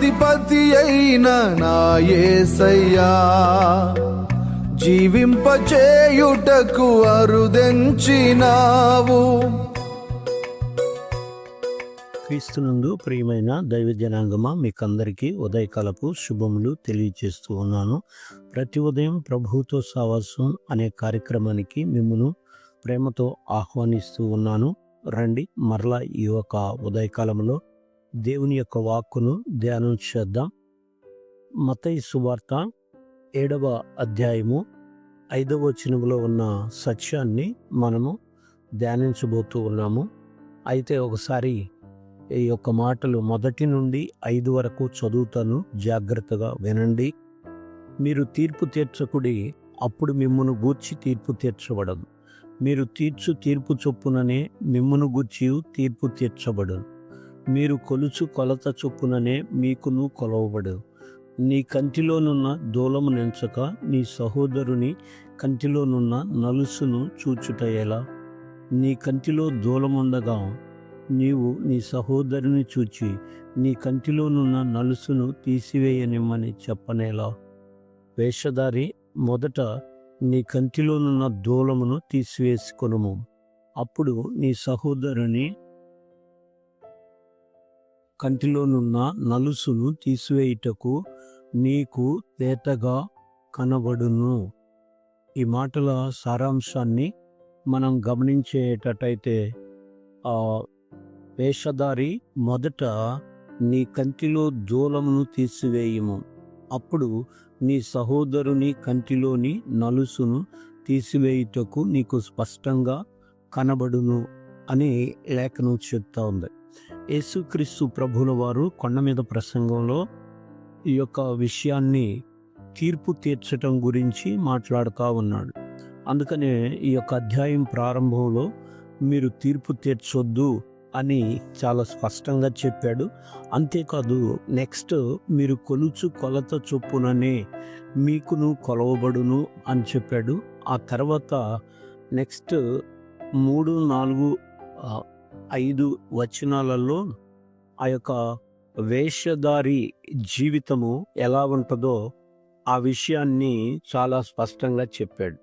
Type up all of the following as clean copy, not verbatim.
న్యాయాధిపతి అయిన నా యేసయ్యా, జీవింపచేయుటకు అరుదెంచినావు. క్రీస్తునందు ప్రియమైన దైవ జనాంగమా, మీకందరికీ ఉదయకాలపు శుభములు తెలియజేస్తూ ఉన్నాను. ప్రతి ఉదయం ప్రభువుతో సావాసం అనే కార్యక్రమానికి మిమ్మును ప్రేమతో ఆహ్వానిస్తూ ఉన్నాను. రండి, మరలా ఈ యొక్క ఉదయకాలంలో దేవుని యొక్క వాక్కును ధ్యానం చేద్దాం. మత్తయి సువార్త 7వ అధ్యాయము 5వ వచనంలో ఉన్న సత్యాన్ని మనము ధ్యానించబోతూ ఉన్నాము. అయితే ఒకసారి ఈ యొక్క మాటలు 1 నుండి 5 వరకు చదువుతాను, జాగ్రత్తగా వినండి. మీరు తీర్పు తీర్చకుడి, అప్పుడు మిమ్మును గూర్చి తీర్పు తీర్చబడదు. మీరు తీర్చు తీర్పు చొప్పుననే మిమ్మును గూర్చి తీర్పు తీర్చబడదు. మీరు కొలుచు కొలత చొప్పుననే మీకును కొలవబడదు. నీ కంటిలోనున్న దూలము నెంచక నీ సహోదరుని కంటిలోనున్న నలుసును చూచుట ఎలా? నీ కంటిలో దూలముండగా నీవు నీ సహోదరుని చూచి నీ కంటిలోనున్న నలుసును తీసివేయనిమ్మని చెప్పనేలా? వేషధారి, మొదట నీ కంటిలోనున్న దూలమును తీసివేసుకొనుము, అప్పుడు నీ సహోదరుని కంటిలోనున్న నలుసును తీసివేయుటకు నీకు తేటగా కనబడును. ఈ మాటల సారాంశాన్ని మనం గమనించేటట్టయితే, వేషధారి, మొదట నీ కంటిలో దూలమును తీసివేయుము, అప్పుడు నీ సహోదరుని కంటిలోని నలుసును తీసివేయుటకు నీకు స్పష్టంగా కనబడును అని లేఖనం చెప్తా ఉంది. యేసుక్రీస్తు ప్రభువుల వారు కొండ మీద ప్రసంగంలో ఈ యొక్క విషయాన్ని తీర్పు తీర్చటం గురించి మాట్లాడుతూ ఉన్నాడు. అందుకనే ఈ యొక్క అధ్యాయం ప్రారంభంలో మీరు తీర్పు తీర్చొద్దు అని చాలా స్పష్టంగా చెప్పాడు. అంతేకాదు, నెక్స్ట్ మీరు కొలుచు కొలత చొప్పుననే మీకును కొలవబడును అని చెప్పాడు. ఆ తర్వాత నెక్స్ట్ 3, 4, 5 వచనాలలో ఆ యొక్క వేషధారి జీవితము ఎలా ఉంటుందో ఆ విషయాన్ని చాలా స్పష్టంగా చెప్పాడు.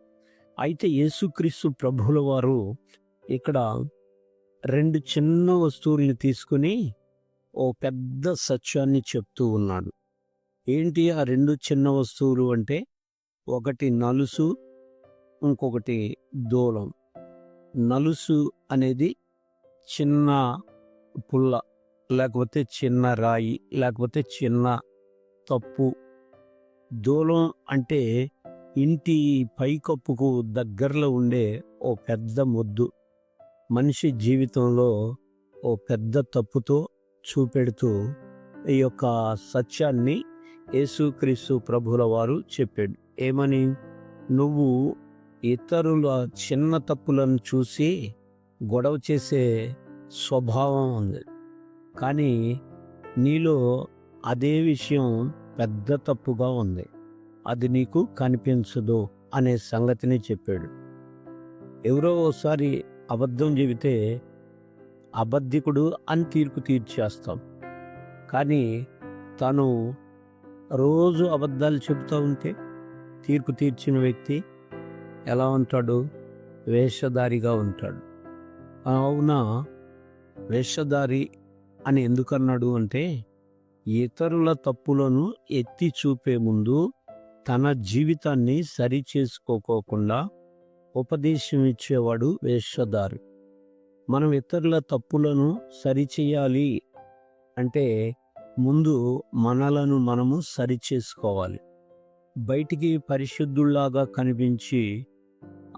అయితే యేసుక్రీస్తు ప్రభువుల వారు ఇక్కడ 2 చిన్న వస్తువుల్ని తీసుకుని ఓ పెద్ద సత్యాన్ని చెప్తూ ఉన్నాడు. ఏంటి ఆ 2 చిన్న వస్తువులు అంటే, ఒకటి నలుసు, ఇంకొకటి దూలం. నలుసు అనేది చిన్న పుల్ల, లేకపోతే చిన్న రాయి, లేకపోతే చిన్న తప్పు. దూలం అంటే ఇంటి పైకప్పుకు దగ్గరలో ఉండే ఓ పెద్ద మొద్దు. మనిషి జీవితంలో ఓ పెద్ద తప్పుతో చూపెడుతూ ఈ యొక్క సత్యాన్ని యేసుక్రీస్తు ప్రభువుల వారు చెప్పాడు. ఏమని? నువ్వు ఇతరుల చిన్న తప్పులను చూసి గొడవ చేసే స్వభావం ఉంది, కానీ నీలో అదే విషయం పెద్ద తప్పుగా ఉంది, అది నీకు కనిపించదు అనే సంగతిని చెప్పాడు. ఎవరో ఓసారి అబద్ధం చెబితే అబద్ధికుడు అని తీర్పు తీర్చేస్తాం, కానీ తను రోజు అబద్ధాలు చెబుతూ ఉంటే తీర్పు తీర్చిన వ్యక్తి ఎలా ఉంటాడు? వేషధారిగా ఉంటాడు. అవునా, వేషధారి అని ఎందుకన్నాడు అంటే, ఇతరుల తప్పులను ఎత్తి చూపే ముందు తన జీవితాన్ని సరి చేసుకోకోకుండా ఉపదేశం ఇచ్చేవాడు వేషధారి. మనం ఇతరుల తప్పులను సరిచేయాలి అంటే ముందు మనలను మనము సరిచేసుకోవాలి. బయటికి పరిశుద్ధుల్లాగా కనిపించి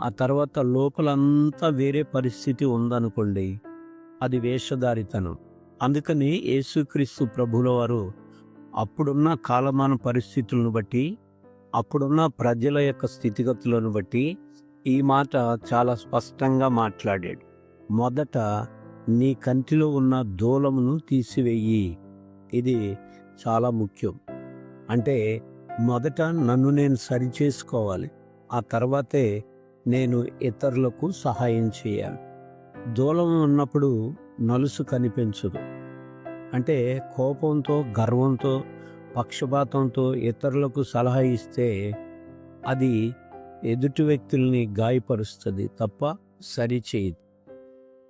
ఆ తర్వాత లోపలంతా వేరే పరిస్థితి ఉందనుకోండి, అది వేషధారితనం. అందుకని యేసుక్రీస్తు ప్రభువుల వారు అప్పుడున్న కాలమాన పరిస్థితులను బట్టి, అప్పుడున్న ప్రజల యొక్క స్థితిగతులను బట్టి ఈ మాట చాలా స్పష్టంగా మాట్లాడాడు. మొదట నీ కంటిలో ఉన్న దూలమును తీసివేయి. ఇది చాలా ముఖ్యం. అంటే మొదట నన్ను నేను సరిచేసుకోవాలి, ఆ తర్వాతే నేను ఇతరులకు సహాయం చేయాలి. దూలం ఉన్నప్పుడు నలుసు కనిపించదు. అంటే కోపంతో, గర్వంతో, పక్షపాతంతో ఇతరులకు సలహా ఇస్తే అది ఎదుటి వ్యక్తుల్ని గాయపరుస్తుంది తప్ప సరిచేయదు.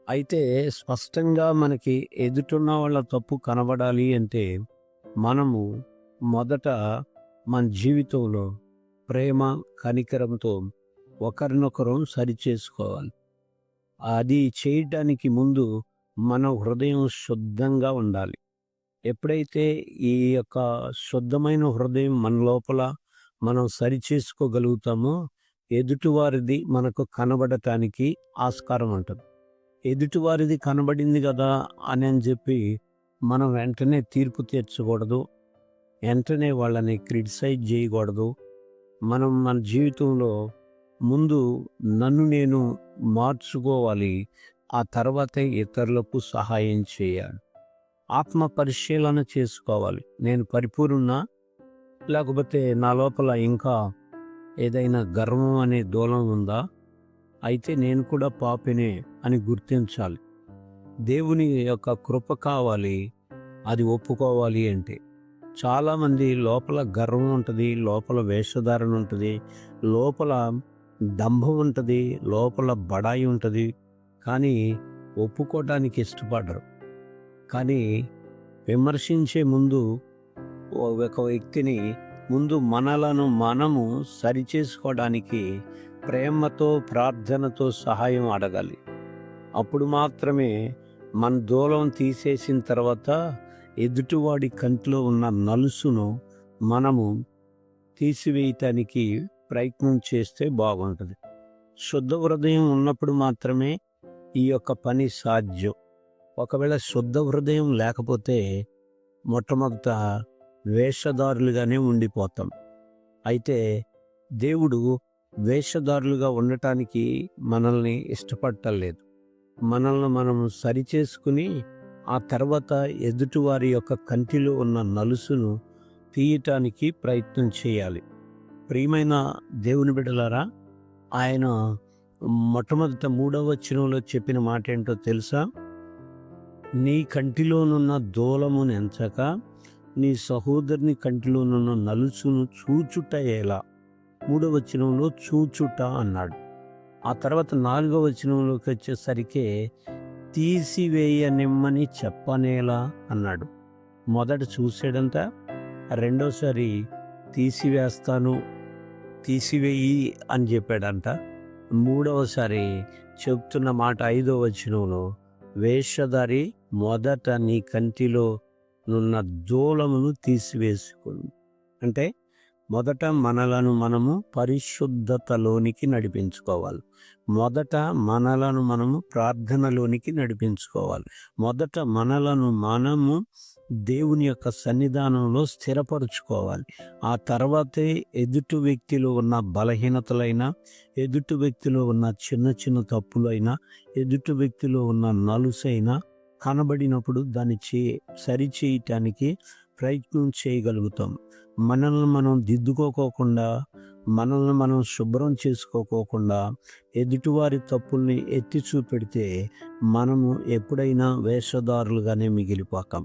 అయితే స్పష్టంగా మనకి ఎదుటున్న వాళ్ళ తప్పు కనబడాలి అంటే మనము మొదట మన జీవితంలో ప్రేమ, కనికరంతో ఒకరినొకరు సరిచేసుకోవాలి. అది చేయటానికి ముందు మన హృదయం శుద్ధంగా ఉండాలి. ఎప్పుడైతే ఈ యొక్క శుద్ధమైన హృదయం మన లోపల మనం సరిచేసుకోగలుగుతామో ఎదుటివారిది మనకు కనబడటానికి ఆస్కారం ఉంటుంది. ఎదుటివారిది కనబడింది కదా అని చెప్పి మనం వెంటనే తీర్పు తీర్చకూడదు. వెంటనే వాళ్ళని క్రిటిసైజ్ చేయకూడదు. మనం మన జీవితంలో ముందు నన్ను నేను మార్చుకోవాలి. ఆ తర్వాతే ఇతరులకు సహాయం చేయాలి. ఆత్మ పరిశీలన చేసుకోవాలి. నేను పరిపూర్ణున్నా, లేకపోతే నా లోపల ఇంకా ఏదైనా గర్వం అనే దూలం ఉందా? అయితే నేను కూడా పాపినే అని గుర్తించాలి. దేవుని యొక్క కృప కావాలి. అది ఒప్పుకోవాలి అంటే చాలామంది లోపల గర్వం ఉంటుంది, లోపల వేషధారణ ఉంటుంది, లోపల డంభం ఉంటుంది, లోపల బడాయి ఉంటుంది, కానీ ఒప్పుకోవడానికి ఇష్టపడరు. కానీ విమర్శించే ముందు ఒక వ్యక్తిని ముందు మనలను మనము సరిచేసుకోవడానికి ప్రేమతో, ప్రార్థనతో సహాయం అడగాలి. అప్పుడు మాత్రమే మన దూలం తీసేసిన తర్వాత ఎదుటివాడి కంటిలో ఉన్న నలుసును మనము తీసివేయటానికి ప్రయత్నం చేస్తే బాగుంటుంది. శుద్ధ హృదయం ఉన్నప్పుడు మాత్రమే ఈ యొక్క పని సాధ్యం. ఒకవేళ శుద్ధ హృదయం లేకపోతే మొట్టమొదట వేషధారులుగానే ఉండిపోతాం. అయితే దేవుడు వేషధారులుగా ఉండటానికి మనల్ని ఇష్టపడటలేదు. మనల్ని మనము సరిచేసుకుని ఆ తర్వాత ఎదుటివారి యొక్క కంటిలో ఉన్న నలుసును తీయటానికి ప్రయత్నం చేయాలి. ప్రియమైన దేవుని బిడ్డలారా, ఆయన మొట్టమొదట 3వ వచనంలో చెప్పిన మాట ఏంటో తెలుసా? నీ కంటిలోనున్న దూలమును ఎంచక నీ సహోదరుని కంటిలోనున్న నలుసును చూచుట ఎలా? 3వ వచనంలో చూచుట అన్నాడు. ఆ తర్వాత 4వ వచనంలోకి వచ్చేసరికి తీసివేయనిమ్మని చెప్పనేలా అన్నాడు. మొదట చూసాడంట, రెండోసారి తీసివేస్తాను, తీసివేయి అని చెప్పాడంట. మూడవసారి చెప్తున్న మాట 5వ వచనంలో వేషధారి మొదట నీ కంటిలో నున్న దూలమును తీసివేసుకుని, అంటే మొదట మనలను మనము పరిశుద్ధతలోనికి నడిపించుకోవాలి. మొదట మనలను మనము ప్రార్థనలోనికి నడిపించుకోవాలి. మొదట మనలను మనము దేవుని యొక్క సన్నిధానంలో స్థిరపరుచుకోవాలి. ఆ తర్వాతే ఎదుటి వ్యక్తిలో ఉన్న బలహీనతలైనా, ఎదుటి వ్యక్తిలో ఉన్న చిన్న చిన్న తప్పులైనా, ఎదుటి వ్యక్తిలో ఉన్న నలుసైనా కనబడినప్పుడు దాన్ని సరిచేయటానికి ప్రయత్నం చేయగలుగుతాం. మనల్ని మనం దిద్దుకోకుండా, మనల్ని మనం శుభ్రం చేసుకోకుండా ఎదుటివారి తప్పుల్ని ఎత్తి చూపెడితే మనము ఎప్పుడైనా వేషధారులుగానే మిగిలిపోతాం.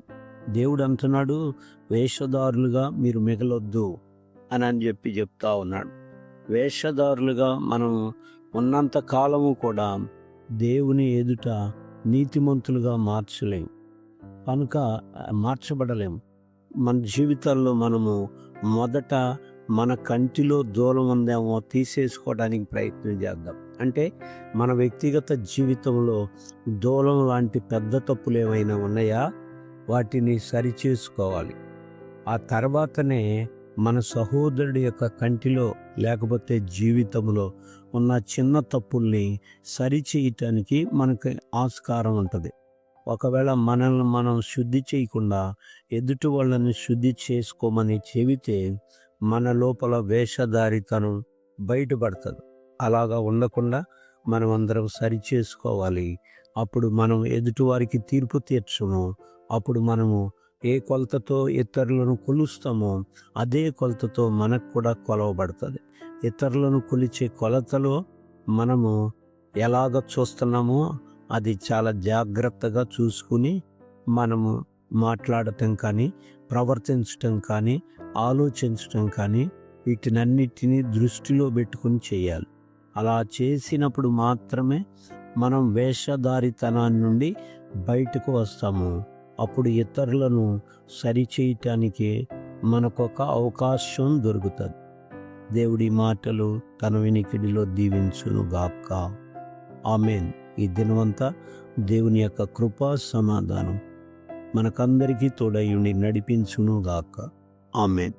దేవుడు అంటున్నాడు, వేషధారులుగా మీరు మిగలొద్దు అని చెప్తా ఉన్నాడు. వేషధారులుగా మనం ఉన్నంత కాలము కూడా దేవుని ఎదుట నీతిమంతులుగా మార్చబడలేం. మన జీవితాల్లో మనము మొదట మన కంటిలో దూలం ఉందేమో తీసేసుకోవడానికి ప్రయత్నం చేద్దాం. అంటే మన వ్యక్తిగత జీవితంలో దూలం లాంటి పెద్ద తప్పులు ఏమైనా ఉన్నాయా, వాటిని సరిచేసుకోవాలి. ఆ తర్వాతనే మన సహోదరుడి యొక్క కంటిలో లేకపోతే జీవితంలో ఉన్న చిన్న తప్పుల్ని సరిచేయటానికి మనకి ఆస్కారం ఉంటుంది. ఒకవేళ మనల్ని మనం శుద్ధి చేయకుండా ఎదుటి వాళ్ళని శుద్ధి చేసుకోమని చెబితే మన లోపల వేషధారితనం బయటపడుతుంది. అలాగా ఉండకుండా మనం అందరం సరిచేసుకోవాలి. అప్పుడు మనం ఎదుటివారికి తీర్పు తీర్చము. అప్పుడు మనము ఏ కొలతతో ఇతరులను కొలుస్తామో అదే కొలతతో మనకు కూడా కొలవబడుతుంది. ఇతరులను కొలిచే కొలతలో మనము ఎలాగ చూస్తున్నామో అది చాలా జాగ్రత్తగా చూసుకుని మనము మాట్లాడటం కానీ, ప్రవర్తించటం కానీ, ఆలోచించటం కానీ వీటినన్నిటినీ దృష్టిలో పెట్టుకుని చేయాలి. అలా చేసినప్పుడు మాత్రమే మనం వేషధారితనాన్ని నుండి బయటకు వస్తాము. అప్పుడు ఇతరులను సరిచేయటానికి మనకొక అవకాశం దొరుకుతుంది. దేవుడి మాటలు తన వినికిడిలో దీవించునుగాక. ఆమేన్. ఈ దినమంతా దేవుని యొక్క కృపా సమాధానం మనకందరికీ తోడై ఉండి నడిపించునుగాక. ఆమేన్.